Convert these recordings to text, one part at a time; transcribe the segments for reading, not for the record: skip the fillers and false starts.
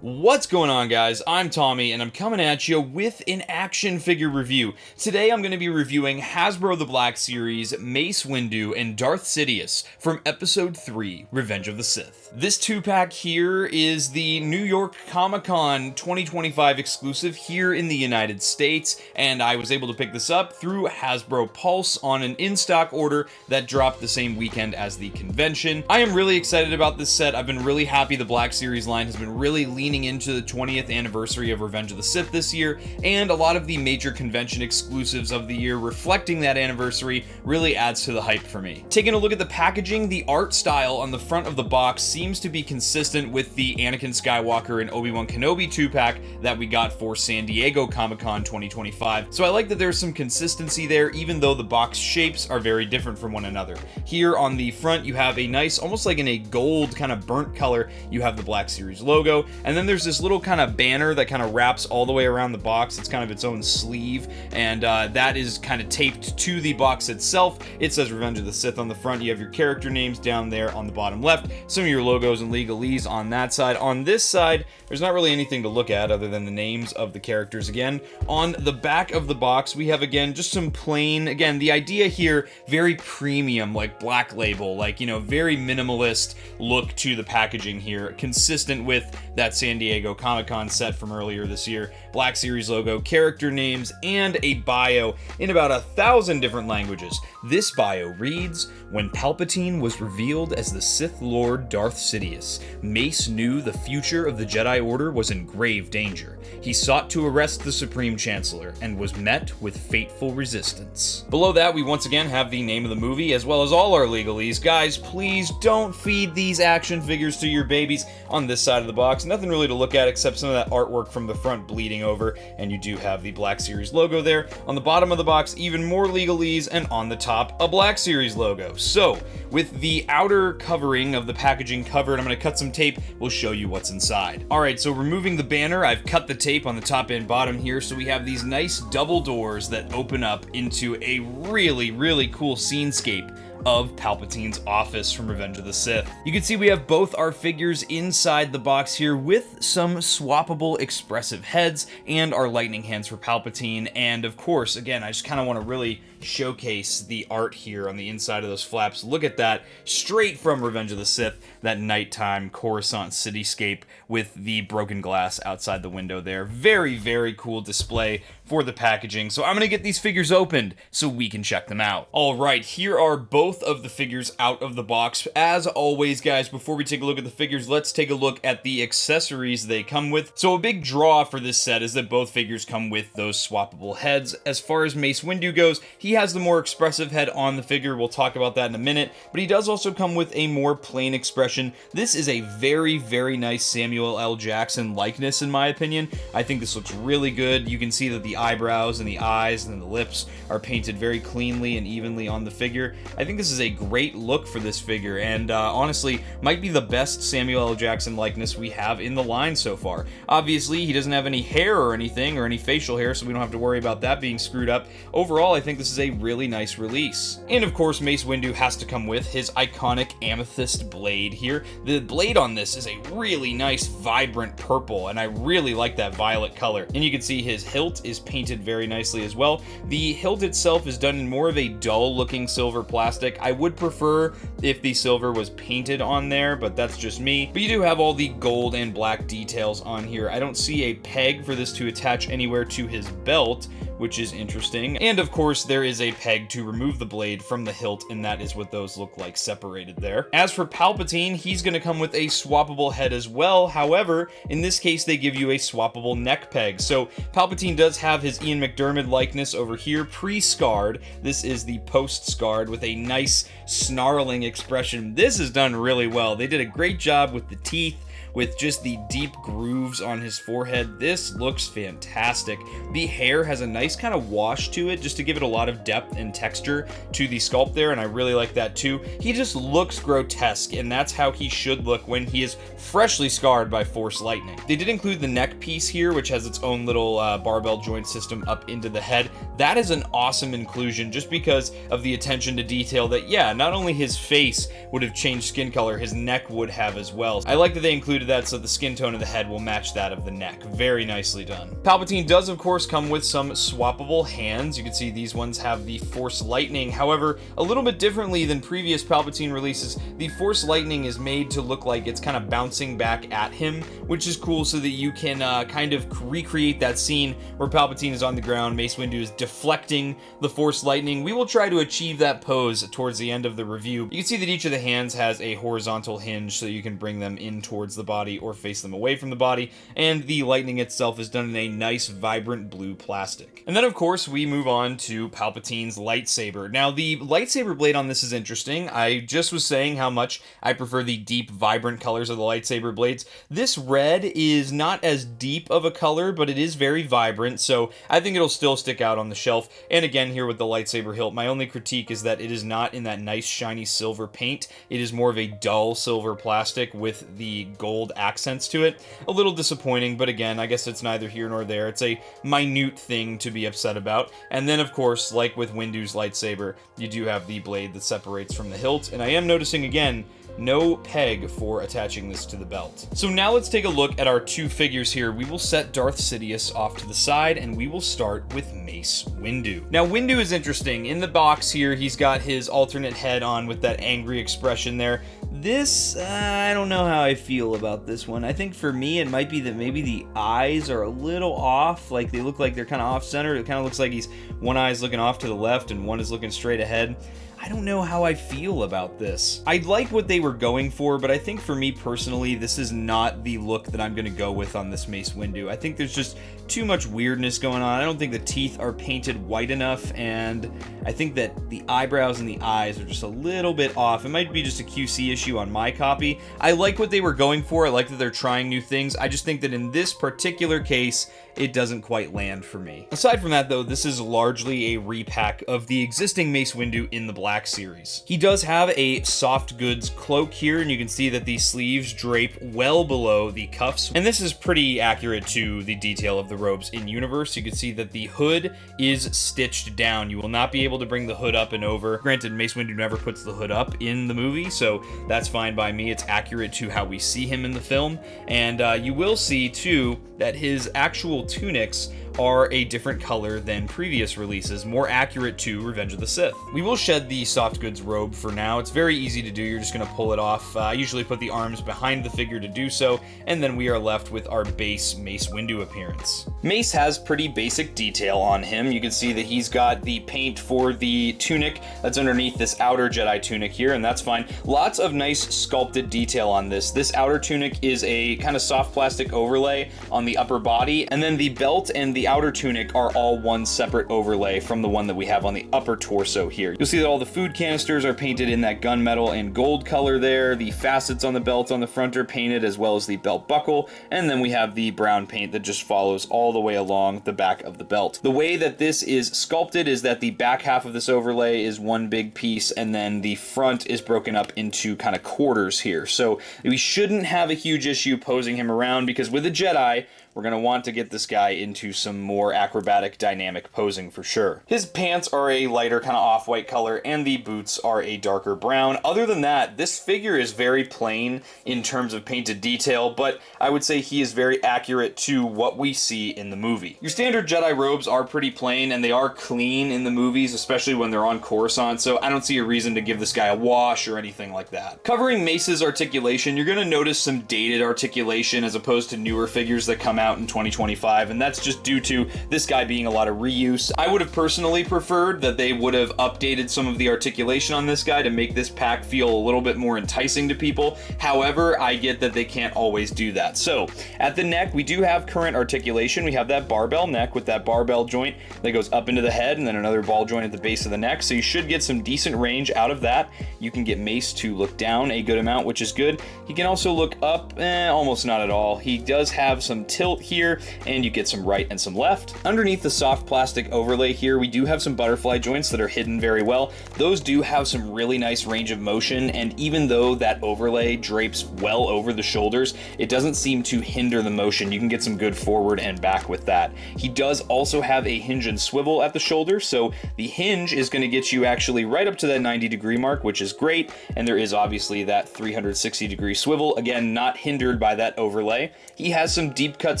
What's going on, guys? I'm Tommy, and I'm coming at you with an action figure review. Today I'm going to be reviewing Hasbro the Black Series, Mace Windu, and Darth Sidious from Episode 3, Revenge of the Sith. This 2-pack here is the New York Comic-Con 2025 exclusive here in the United States, and I was able to pick this up through Hasbro Pulse on an in-stock order that dropped the same weekend as the convention. I am really excited about this set. I've been really happy the Black Series line has been really leaning into the 20th anniversary of Revenge of the Sith this year, and a lot of the major convention exclusives of the year reflecting that anniversary really adds to the hype for me. Taking a look at the packaging, the art style on the front of the box seems to be consistent with the Anakin Skywalker and Obi-Wan Kenobi 2-pack that we got for San Diego Comic-Con 2025, so I like that there's some consistency there even though the box shapes are very different from one another. Here on the front you have a nice, almost like in a gold kind of burnt color, you have the Black Series logo, and then there's this little kind of banner that kind of wraps all the way around the box. It's kind of its own sleeve, and that is kind of taped to the box itself. It says Revenge of the Sith on the front. You have your character names down there on the bottom left, some of your logos and legalese on that side. On this side, there's not really anything to look at other than the names of the characters again. On the back of the box, we have again just some plain, again, the idea here, very premium, like Black Label, like, you know, very minimalist look to the packaging here, consistent with that San Diego Comic-Con set from earlier this year. Black Series logo, character names, and a bio in about 1,000 different languages. This bio reads, "When Palpatine was revealed as the Sith Lord Darth Sidious, Mace knew the future of the Jedi Order was in grave danger. He sought to arrest the Supreme Chancellor and was met with fateful resistance." Below that, we once again have the name of the movie as well as all our legalese. Guys, please don't feed these action figures to your babies. On this side of the box, nothing really to look at except some of that artwork from the front bleeding over, and you do have the Black Series logo there. On the bottom of the box, even more legalese, and on the top, a Black Series logo. So, with the outer covering of the packaging covered, I'm going to cut some tape. We'll show you what's inside. Alright, so removing the banner, I've cut the tape on the top and bottom here, so we have these nice double doors that open up into a really, really cool scenescape of Palpatine's office from Revenge of the Sith. You can see we have both our figures inside the box here with some swappable expressive heads and our lightning hands for Palpatine, and of course, again, I just kind of want to really showcase the art here on the inside of those flaps. Look at that, straight from Revenge of the Sith, that nighttime Coruscant cityscape with the broken glass outside the window there. Very, very cool display for the packaging, so I'm going to get these figures opened so we can check them out. Alright, here are both of the figures out of the box. As always, guys, before we take a look at the figures, let's take a look at the accessories they come with. So a big draw for this set is that both figures come with those swappable heads. As far as Mace Windu goes, he has the more expressive head on the figure. We'll talk about that in a minute, but he does also come with a more plain expression. This is a very, very nice Samuel L. Jackson likeness, in my opinion. I think this looks really good. You can see that the eyebrows and the eyes and the lips are painted very cleanly and evenly on the figure. I think this is a great look for this figure, and honestly, might be the best Samuel L. Jackson likeness we have in the line so far. Obviously, he doesn't have any hair or anything, or any facial hair, so we don't have to worry about that being screwed up. Overall, I think this is a really nice release. And of course, Mace Windu has to come with his iconic amethyst blade here. The blade on this is a really nice, vibrant purple, and I really like that violet color. And you can see his hilt is painted very nicely as well. The hilt itself is done in more of a dull-looking silver plastic. I would prefer if the silver was painted on there, but that's just me. But you do have all the gold and black details on here. I don't see a peg for this to attach anywhere to his belt, which is interesting. And of course, there is a peg to remove the blade from the hilt, and that is what those look like separated there. As for Palpatine, he's going to come with a swappable head as well. However, in this case, they give you a swappable neck peg. So Palpatine does have his Ian McDiarmid likeness over here, pre-scarred. This is the post-scarred with a nice snarling expression. This is done really well. They did a great job with the teeth, with just the deep grooves on his forehead. This looks fantastic. The hair has a nice kind of wash to it, just to give it a lot of depth and texture to the sculpt there, and I really like that too. He just looks grotesque, and that's how he should look when he is freshly scarred by Force lightning. They did include the neck piece here, which has its own little barbell joint system up into the head. That is an awesome inclusion, just because of the attention to detail that, yeah, not only his face would have changed skin color, his neck would have as well. I like that they included that so the skin tone of the head will match that of the neck. Very nicely done. Palpatine does, of course, come with some swappable hands. You can see these ones have the Force lightning. However, a little bit differently than previous Palpatine releases, the Force lightning is made to look like it's kind of bouncing back at him, which is cool, so that you can kind of recreate that scene where Palpatine is on the ground, Mace Windu is deflecting the Force lightning. We will try to achieve that pose towards the end of the review. You can see that each of the hands has a horizontal hinge, so you can bring them in towards the body or face them away from the body, and the lightning itself is done in a nice vibrant blue plastic. And then, of course, we move on to Palpatine's lightsaber. Now, the lightsaber blade on this is interesting. I just was saying how much I prefer the deep, vibrant colors of the lightsaber blades. This red is not as deep of a color, but it is very vibrant, so I think it'll still stick out on the shelf. And again, here with the lightsaber hilt, my only critique is that it is not in that nice, shiny silver paint. It is more of a dull silver plastic with the gold accents to it. A little disappointing, but again, I guess it's neither here nor there. It's a minute thing to be upset about. And then, of course, like with Windu's lightsaber, you do have the blade that separates from the hilt, and I am noticing again, no peg for attaching this to the belt. So now let's take a look at our two figures here. We will set Darth Sidious off to the side, and we will start with Mace Windu. Now, Windu is interesting. In the box here, he's got his alternate head on with that angry expression there. This, I don't know how I feel about this one. I think for me, it might be that maybe the eyes are a little off. Like, they look like they're kind of off-center. It kind of looks like one eye is looking off to the left and one is looking straight ahead. I don't know how I feel about this. I like what they were going for, but I think for me personally, this is not the look that I'm going to go with on this Mace Windu. I think there's just too much weirdness going on. I don't think the teeth are painted white enough, and I think that the eyebrows and the eyes are just a little bit off. It might be just a QC issue on my copy. I like what they were going for. I like that they're trying new things. I just think that in this particular case, it doesn't quite land for me. Aside from that, though, this is largely a repack of the existing Mace Windu in the Black Series. He does have a soft goods cloak here, and you can see that the sleeves drape well below the cuffs, and this is pretty accurate to the detail of the robes in universe. You can see that the hood is stitched down. You will not be able to bring the hood up and over. Granted, Mace Windu never puts the hood up in the movie, so that's fine by me. It's accurate to how we see him in the film, and you will see, too, that his actual tunics are a different color than previous releases, more accurate to Revenge of the Sith. We will shed the soft goods robe for now. It's very easy to do. You're just going to pull it off. I usually put the arms behind the figure to do so, and then we are left with our base Mace Windu appearance. Mace has pretty basic detail on him. You can see that he's got the paint for the tunic that's underneath this outer Jedi tunic here, and that's fine. Lots of nice sculpted detail on this. This outer tunic is a kind of soft plastic overlay on the upper body, and then the belt and the outer tunic are all one separate overlay from the one that we have on the upper torso here. You'll see that all the food canisters are painted in that gunmetal and gold color there. The facets on the belt on the front are painted, as well as the belt buckle, and then we have the brown paint that just follows all the way along the back of the belt. The way that this is sculpted is that the back half of this overlay is one big piece, and then the front is broken up into kind of quarters here. So we shouldn't have a huge issue posing him around, because with a Jedi, we're going to want to get this guy into some more acrobatic, dynamic posing for sure. His pants are a lighter kind of off-white color, and the boots are a darker brown. Other than that, this figure is very plain in terms of painted detail, but I would say he is very accurate to what we see in the movie. Your standard Jedi robes are pretty plain, and they are clean in the movies, especially when they're on Coruscant, so I don't see a reason to give this guy a wash or anything like that. Covering Mace's articulation, you're going to notice some dated articulation as opposed to newer figures that come out out in 2025, and that's just due to this guy being a lot of reuse. I would have personally preferred that they would have updated some of the articulation on this guy to make this pack feel a little bit more enticing to people. However, I get that they can't always do that. So at the neck, we do have current articulation. We have that barbell neck with that barbell joint that goes up into the head and then another ball joint at the base of the neck. So you should get some decent range out of that. You can get Mace to look down a good amount, which is good. He can also look up, almost not at all. He does have some tilt here, and you get some right and some left. Underneath the soft plastic overlay here, we do have some butterfly joints that are hidden very well. Those do have some really nice range of motion, and even though that overlay drapes well over the shoulders, it doesn't seem to hinder the motion. You can get some good forward and back with that. He does also have a hinge and swivel at the shoulder, so the hinge is going to get you actually right up to that 90-degree mark, which is great, and there is obviously that 360-degree swivel, again, not hindered by that overlay. He has some deep cut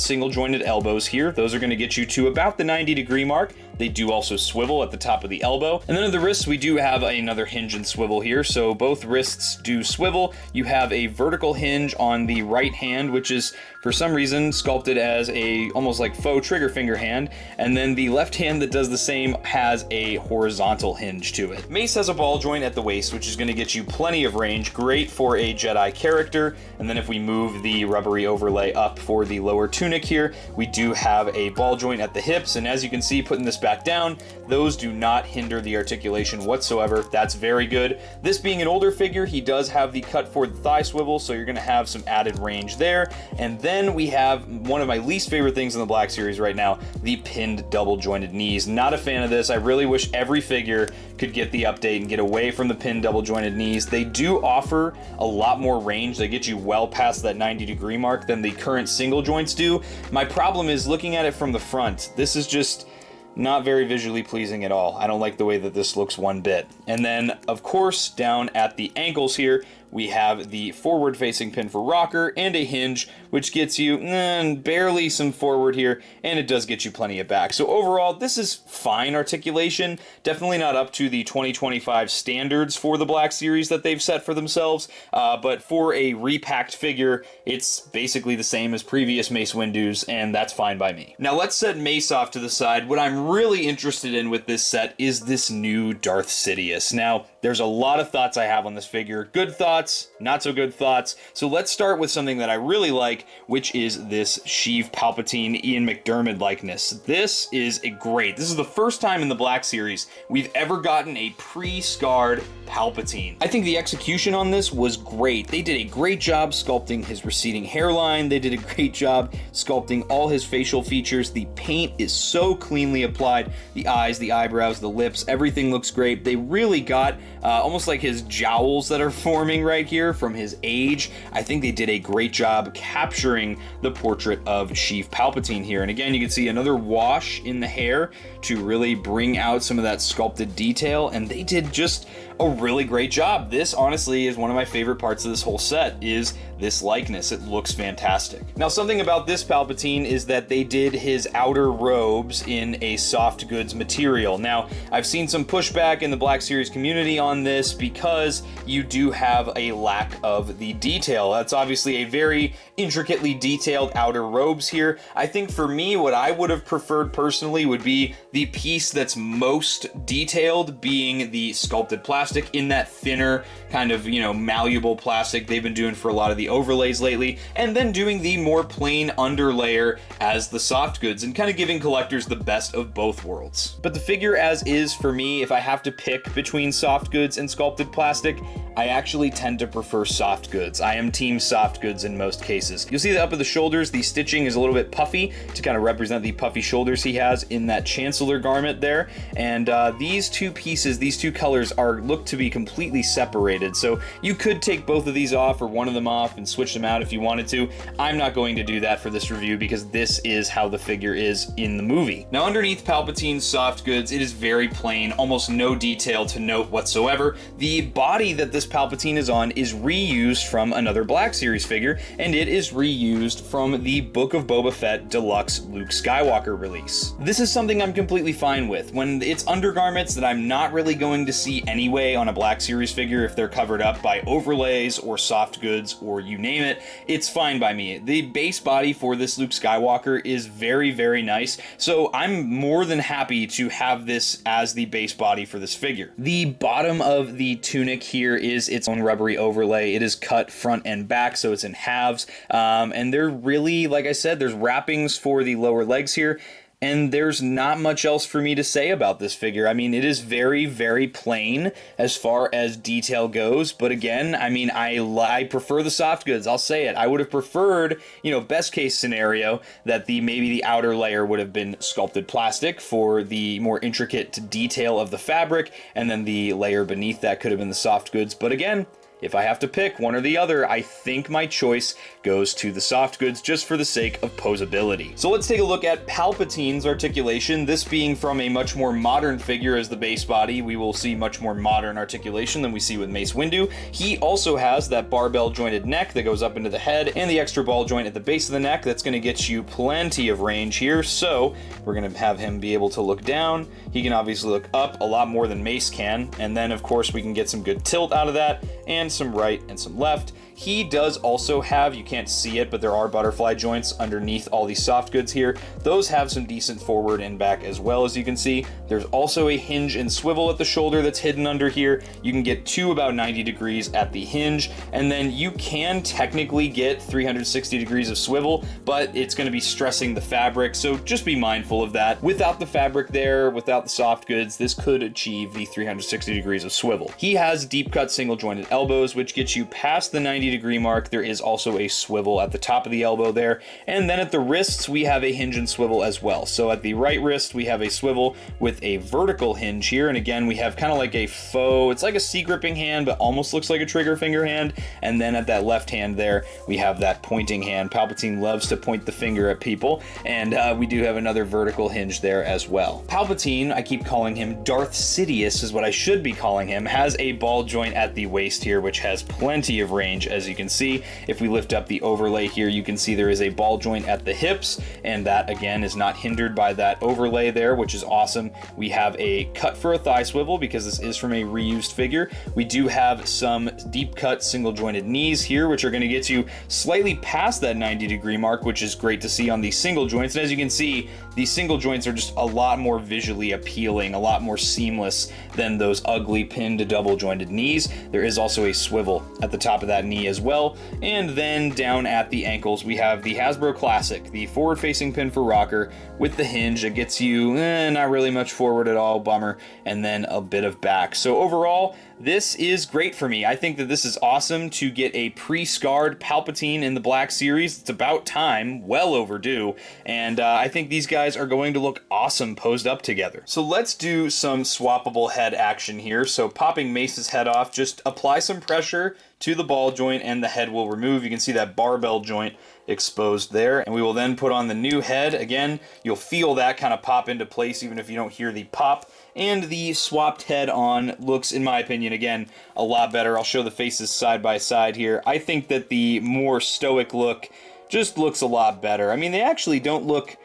single jointed elbows here. Those are going to get you to about the 90-degree mark. They do also swivel at the top of the elbow. And then at the wrists, we do have another hinge and swivel here. So both wrists do swivel. You have a vertical hinge on the right hand, which is for some reason sculpted as a almost like faux trigger finger hand. And then the left hand that does the same has a horizontal hinge to it. Mace has a ball joint at the waist, which is going to get you plenty of range, great for a Jedi character. And then if we move the rubbery overlay up for the lower tunic here, we do have a ball joint at the hips. And as you can see, putting this back down, those do not hinder the articulation whatsoever. That's very good. This being an older figure, he does have the cut for the thigh swivel, so you're going to have some added range there. And then we have one of my least favorite things in the Black Series right now, the pinned double jointed knees. Not a fan of this. I really wish every figure could get the update and get away from the pinned double jointed knees. They do offer a lot more range. They get you well past that 90-degree mark than the current single joints do. My problem is looking at it from the front. This is just not very visually pleasing at all. I don't like the way that this looks one bit. And then, of course, down at the ankles here, we have the forward-facing pin for rocker and a hinge, which gets you barely some forward here, and it does get you plenty of back. So overall, this is fine articulation. Definitely not up to the 2025 standards for the Black Series that they've set for themselves, but for a repacked figure, it's basically the same as previous Mace Windus, and that's fine by me. Now let's set Mace off to the side. What I'm really interested in with this set is this new Darth Sidious. Now, there's a lot of thoughts I have on this figure. Good thoughts, not so good thoughts. So let's start with something that I really like, which is this Sheev Palpatine Ian McDiarmid likeness. This is this is the first time in the Black Series we've ever gotten a pre-scarred Palpatine. I think the execution on this was great. They did a great job sculpting his receding hairline. They did a great job sculpting all his facial features. The paint is so cleanly applied. The eyes, the eyebrows, the lips, everything looks great. They really got almost like his jowls that are forming right here from his age. I think they did a great job capturing the portrait of Sheev Palpatine here. And again, you can see another wash in the hair to really bring out some of that sculpted detail, and they did just a really great job. This honestly is one of my favorite parts of this whole set, is this likeness. It looks fantastic. Now, something about this Palpatine is that they did his outer robes in a soft goods material. Now, I've seen some pushback in the Black Series community on this because you do have a lack of the detail. That's obviously a very intricately detailed outer robes here. I think for me, what I would have preferred personally would be the piece that's most detailed being the sculpted plastic in that thinner kind of, malleable plastic they've been doing for a lot of the overlays lately, and then doing the more plain underlayer as the soft goods and kind of giving collectors the best of both worlds. But the figure as is, for me, if I have to pick between soft goods and sculpted plastic, I actually tend to prefer soft goods. I am team soft goods in most cases. You'll see that up at the shoulders, the stitching is a little bit puffy to kind of represent the puffy shoulders he has in that Chancellor garment there. And these two pieces, these two colors look to be completely separated. So you could take both of these off or one of them off and switch them out if you wanted to. I'm not going to do that for this review because this is how the figure is in the movie. Now, underneath Palpatine's soft goods, it is very plain, almost no detail to note whatsoever. The body that this Palpatine is on is reused from another Black Series figure, and it is reused from the Book of Boba Fett Deluxe Luke Skywalker release. This is something I'm completely fine with. When it's undergarments that I'm not really going to see anyway on a Black Series figure, if they're covered up by overlays or soft goods or you name it, it's fine by me. The base body for this Luke Skywalker is very, very nice, so I'm more than happy to have this as the base body for this figure. The bottom of the tunic here is its own rubbery overlay. It is cut front and back, so it's in halves, and they're really, like I said, there's wrappings for the lower legs here, and there's not much else for me to say about this figure. I mean, it is very, very plain as far as detail goes, but again, I mean, I prefer the soft goods, I'll say it. I would have preferred, you know, best case scenario, that maybe the outer layer would have been sculpted plastic for the more intricate detail of the fabric, and then the layer beneath that could have been the soft goods, but again, if I have to pick one or the other, I think my choice goes to the soft goods just for the sake of posability. So let's take a look at Palpatine's articulation. This being from a much more modern figure as the base body, we will see much more modern articulation than we see with Mace Windu. He also has that barbell jointed neck that goes up into the head and the extra ball joint at the base of the neck. That's going to get you plenty of range here. So we're going to have him be able to look down. He can obviously look up a lot more than Mace can. And then of course we can get some good tilt out of that, and some right and some left. He does also have, you can't see it, but there are butterfly joints underneath all these soft goods here. Those have some decent forward and back as well, as you can see. There's also a hinge and swivel at the shoulder that's hidden under here. You can get to about 90 degrees at the hinge, and then you can technically get 360 degrees of swivel, but it's going to be stressing the fabric, so just be mindful of that. Without the fabric there, without the soft goods, this could achieve the 360 degrees of swivel. He has deep cut single jointed elbows, which gets you past the 90 degree mark. There is also a swivel at the top of the elbow there, and then at the wrists we have a hinge and swivel as well. So at the right wrist we have a swivel with a vertical hinge here, and again we have kind of like a faux, it's like a C gripping hand but almost looks like a trigger finger hand, and then at that left hand there we have that pointing hand. Palpatine loves to point the finger at people, and we do have another vertical hinge there as well. Palpatine, I keep calling him Darth Sidious is what I should be calling him, has a ball joint at the waist here which has plenty of range. As you can see, if we lift up the overlay here, you can see there is a ball joint at the hips, and that again is not hindered by that overlay there, which is awesome. We have a cut for a thigh swivel because this is from a reused figure. We do have some deep cut single jointed knees here, which are going to get you slightly past that 90 degree mark, which is great to see on these single joints. And as you can see, these single joints are just a lot more visually appealing, a lot more seamless than those ugly pinned double jointed knees. There is also a swivel at the top of that knee as well, and then down at the ankles we have the Hasbro Classic, the forward facing pin for rocker with the hinge that gets you not really much forward at all, bummer, and then a bit of back. So overall, this is great for me. I think that this is awesome to get a pre-scarred Palpatine in the Black Series. It's about time, well overdue, and I think these guys are going to look awesome posed up together. So let's do some swappable head action here. So popping Mace's head off, just apply some pressure to the ball joint and the head will remove. You can see that barbell joint exposed there, and we will then put on the new head. Again, you'll feel that kind of pop into place even if you don't hear the pop, and the swapped head on looks, in my opinion, again, a lot better. I'll show the faces side by side here. I think that the more stoic look just looks a lot better. I mean, they actually don't look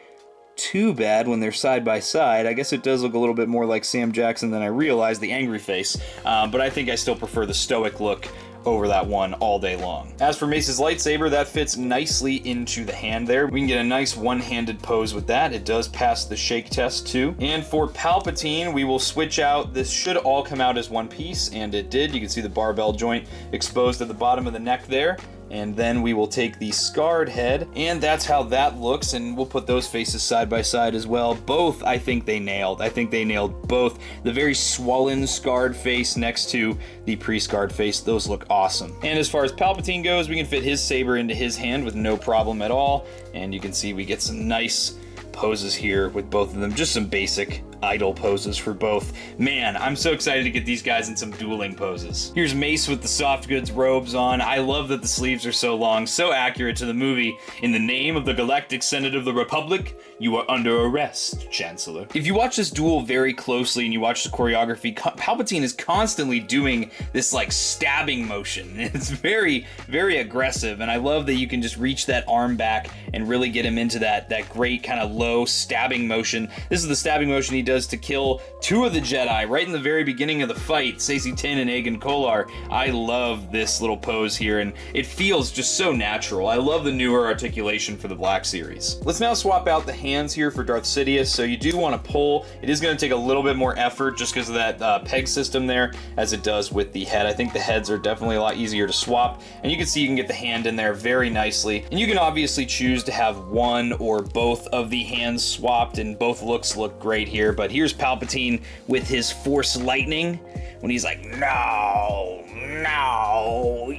too bad when they're side by side. I guess it does look a little bit more like Sam Jackson than I realized, the angry face, but I think I still prefer the stoic look over that one all day long. As for Mace's lightsaber, that fits nicely into the hand there. We can get a nice one-handed pose with that. It does pass the shake test too. And for Palpatine, we will switch out. This should all come out as one piece, and it did. You can see the barbell joint exposed at the bottom of the neck there. And then we will take the scarred head, and that's how that looks, and we'll put those faces side by side as well. Both, I think they nailed. I think they nailed both. The very swollen, scarred face next to the pre-scarred face, those look awesome. And as far as Palpatine goes, we can fit his saber into his hand with no problem at all, and you can see we get some nice poses here with both of them, just some basic idle poses for both. Man, I'm so excited to get these guys in some dueling poses. Here's Mace with the soft goods robes on. I love that the sleeves are so long, so accurate to the movie. In the name of the Galactic Senate of the Republic, you are under arrest, Chancellor. If you watch this duel very closely and you watch the choreography, Palpatine is constantly doing this like stabbing motion. It's very, very aggressive, and I love that you can just reach that arm back and really get him into that great kind of low stabbing motion. This is the stabbing motion he does to kill two of the Jedi right in the very beginning of the fight, Saesee Tiin and Aegon Kolar. I love this little pose here, and it feels just so natural. I love the newer articulation for the Black Series. Let's now swap out the hands here for Darth Sidious. So you do want to pull. It is going to take a little bit more effort just because of that peg system there, as it does with the head. I think the heads are definitely a lot easier to swap, and you can see you can get the hand in there very nicely. And you can obviously choose to have one or both of the hands swapped, and both looks look great here. But here's Palpatine with his Force Lightning when he's like, no,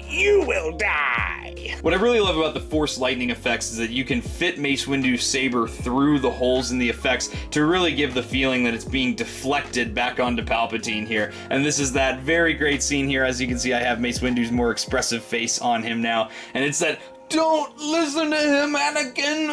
you will die. What I really love about the Force Lightning effects is that you can fit Mace Windu's saber through the holes in the effects to really give the feeling that it's being deflected back onto Palpatine here. And this is that very great scene here. As you can see, I have Mace Windu's more expressive face on him now, and it's that, don't listen to him, Anakin!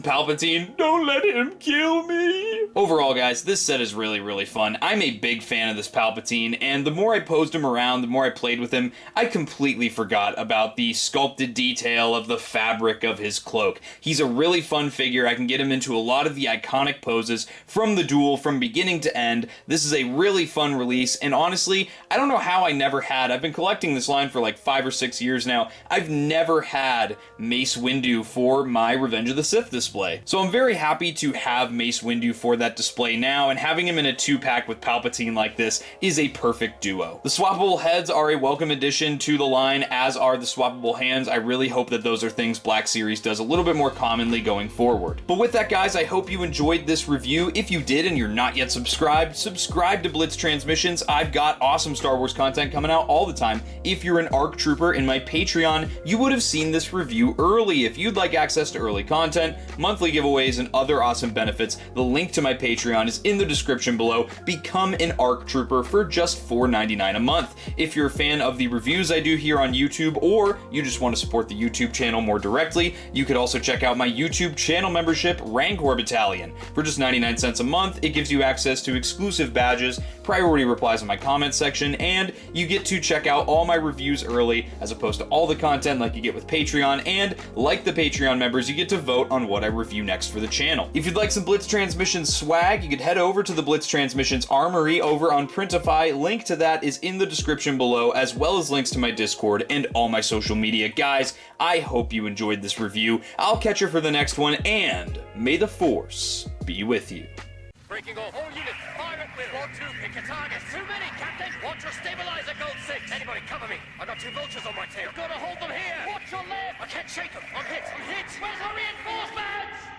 Palpatine, don't let him kill me! Overall, guys, this set is really, really fun. I'm a big fan of this Palpatine, and the more I posed him around, the more I played with him, I completely forgot about the sculpted detail of the fabric of his cloak. He's a really fun figure. I can get him into a lot of the iconic poses from the duel, from beginning to end. This is a really fun release, and honestly, I don't know how I never had. I've been collecting this line for like 5 or 6 years now. I've never had Mace Windu for my Revenge of the Sith display. So I'm very happy to have Mace Windu for that display now, and having him in a 2-pack with Palpatine like this is a perfect duo. The swappable heads are a welcome addition to the line, as are the swappable hands. I really hope that those are things Black Series does a little bit more commonly going forward. But with that, guys, I hope you enjoyed this review. If you did and you're not yet subscribed, subscribe to Blitz Transmissions. I've got awesome Star Wars content coming out all the time. If you're an ARC Trooper in my Patreon, you would have seen this review early. If you'd like access to early content, monthly giveaways, and other awesome benefits, the link to my Patreon is in the description below. Become an ARC Trooper for just $4.99 a month. If you're a fan of the reviews I do here on YouTube, or you just want to support the YouTube channel more directly, you could also check out my YouTube channel membership, Rancor Battalion. For just 99 cents a month, it gives you access to exclusive badges, priority replies in my comments section, and you get to check out all my reviews early, as opposed to all the content like you get with Patreon. And like the Patreon members, you get to vote on what I review next for the channel. If you'd like some Blitz Transmissions swag, you could head over to the Blitz Transmissions Armory over on Printify. Link to that is in the description below, as well as links to my Discord and all my social media. Guys, I hope you enjoyed this review. I'll catch you for the next one, and may the Force be with you. Breaking off. All units, fire at will. 1, 2, pick a target. Too many, Captain. Watch your stabilizer, Gold 6. Anybody, cover me. I got 2 vultures on my tail. Gotta hold them here. Watch your left. I can't shake them. I'm hit. Where's our reinforcements?